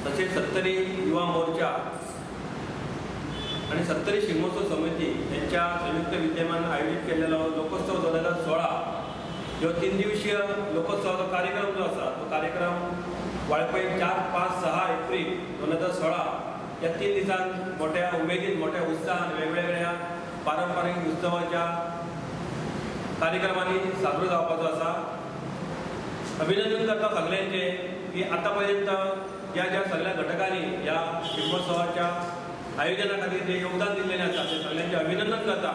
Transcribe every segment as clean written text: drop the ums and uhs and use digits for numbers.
तसेच सत्तरी युवा मोर्चा आणि सत्तरी शिगमोत्सव समिती यांच्या संयुक्त विद्यमान आयोजित केलेला लोकोत्सव 2016 जो 3 दिवसीय लोकोत्सवाचा कार्यक्रम जो असा तो कार्यक्रम वाळपई 4, 5, 6 एप्रिल 2016 या 3 दिवसांत मोठ्या उमेदीन मोठ्या उत्साहान वेगवेगळ्या पारंपरिक उत्सवाच्या कार्यक्रमांनी साजरो जावपाचो आसा। अभिनंदन करता सगळ्यांचे की आतापर्यंत ज्या सगळ्या घटकांनी या शिगमोत्सवाच्या आयोजना खातीर जे योगदान दिलेले आसा ते सगळ्यांचे अभिनंदन करता।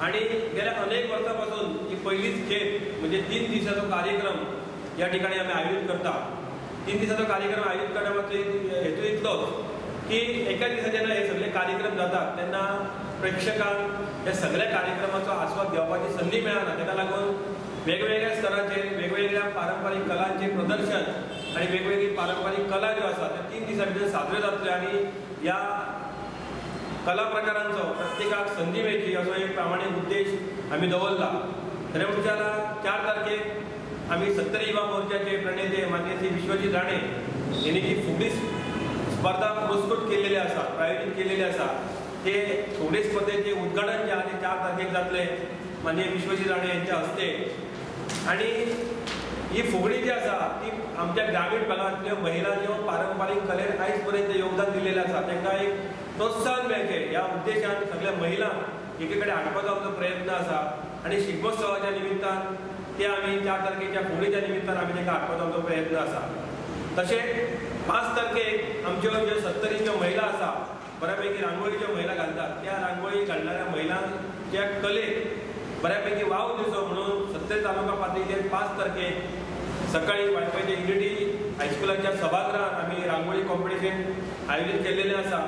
आणि गेल्या अनेक वर्षांपासून ही पहिलीच खेप म्हणजे 3 दिवसाचो कार्यक्रम या ठिकाणी आम्ही आयोजित करता। 3 दिवसाचो कार्यक्रम आयोजित करण्यामागचो हेतू इतलोच की एका दिसा जेन्ना हे सगळे कार्यक्रम जातात तेन्ना प्रेक्षकांक या सगळ्या कार्यक्रमाचो आस्वाद घेवपाची संधी मेळना। ताका लागून वेगवेगळ्या स्तराचेर वेगवेगळ्या पारंपारीक कलांचे प्रदर्शन आणि वेगवेगळी पारंपारीक कला ज्यो आसा त्या 3 दिसां भितर साजऱ्यो जातल्यो आणि या कला प्रकारांचो प्रत्येकाक संधी मेळची असो एक प्रामाणीक उद्देश आम्ही दवरला। खरें म्हणजे 4 तारखेक आम्ही सत्तरी युवा मोर्चाचे प्रणेते माननीय श्री विश्वजीत राणे यांनी जी फुगडी स्पर्धा पुरस्कृत केलेली आसा प्रायोजित केलेली आसा ते फुगडी स्पर्धेचे उद्घाटन जे आहे 4 तारखेक जातले माननीय विश्वजीत राणे यांच्या हस्ते। आणि ही फुगडी जी आसा ती आमच्या ग्रामीण भागांतल्यो महिला ज्यो पारंपारीक कलेन आयज पर्यंत योगदान दिलेलें आसा तांकां एक प्रोत्साहन मेळचे ह्या उद्देशान सगळ्या महिलांक एके कडेन हाडपाचो आमचो प्रयत्न आसा। आणि शिगमोत्सवाच्या निमित्तान ते आमी 4 तारखेच्या फुगडीच्या निमित्तान आमी तांकां हाडपाचो आमचो प्रयत्न आसा। तशेंच 5 तारखेक आमच्यो ज्यो सत्तरीच्यो महिला आसा बऱ्यापैकी रांगोळीच्यो महिला घालतात त्या रांगोळी घालणाऱ्या महिलांच्या कलेक बऱ्यापैकी वाव दिवचो म्हणून सत्तरी तालुका पातळीचेर 5 तारखेक सकाळी वाळपयच्या युनिटी हायस्कुलाच्या सभागृहात आम्ही रांगोळी कॉम्पिटिशन आयोजित केलेले आसा।